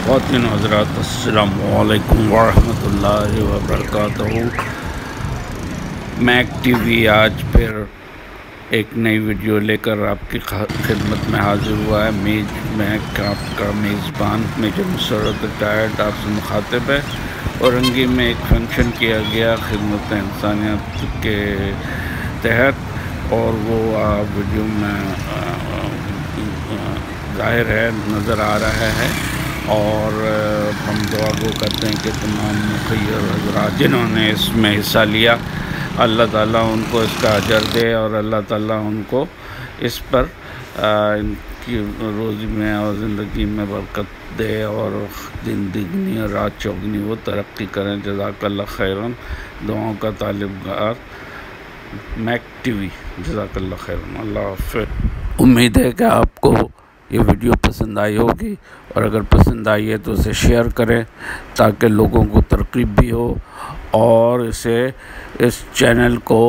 خواتین حضرات السلام علیکم ورحمۃ اللہ وبرکاتہ۔ میک ٹی وی آج پھر ایک نئی ویڈیو لے کر آپ کی خدمت میں حاضر ہوا ہے۔ میں آپ کا میزبان میجر مسرت ریٹائرڈ آپ سے مخاطب ہے۔ اورنگی میں ایک فنکشن کیا گیا خدمت انسانیت کے تحت، اور وہ ویڈیو میں ظاہر ہے، نظر آ رہا ہے، اور ہم دعا گو کرتے ہیں کہ تمام مخیر حضرات جنہوں نے اس میں حصہ لیا، اللہ تعالیٰ ان کو اس کا اجر دے، اور اللہ تعالیٰ ان کو اس پر ان کی روزی میں اور زندگی میں برکت دے، اور دن دگنی اور رات چوگنی وہ ترقی کریں۔ جزاک اللہ خیراً۔ دعاؤں کا طالبگار میک ٹی وی۔ جزاک اللہ خیراً۔ اللہ حافظ۔ امید ہے کہ آپ کو یہ ویڈیو پسند آئی ہوگی، اور اگر پسند آئی ہے تو اسے شیئر کریں تاکہ لوگوں کو ترغیب بھی ہو، اور اس چینل کو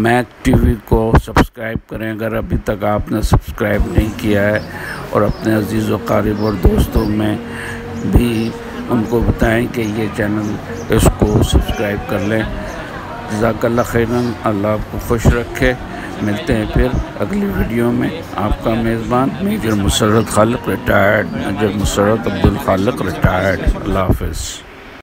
میک ٹی وی کو سبسکرائب کریں اگر ابھی تک آپ نے سبسکرائب نہیں کیا ہے، اور اپنے عزیز و قریب اور دوستوں میں بھی ان کو بتائیں کہ یہ چینل اس کو سبسکرائب کر لیں۔ جزاک اللہ خیراً۔ اللہ آپ کو خوش رکھے۔ ملتے ہیں پھر اگلی ویڈیو میں۔ آپ کا میزبان میجر مسرت خالق ریٹائرڈ، میجر مسرت عبدالخالق ریٹائرڈ۔ اللہ حافظ۔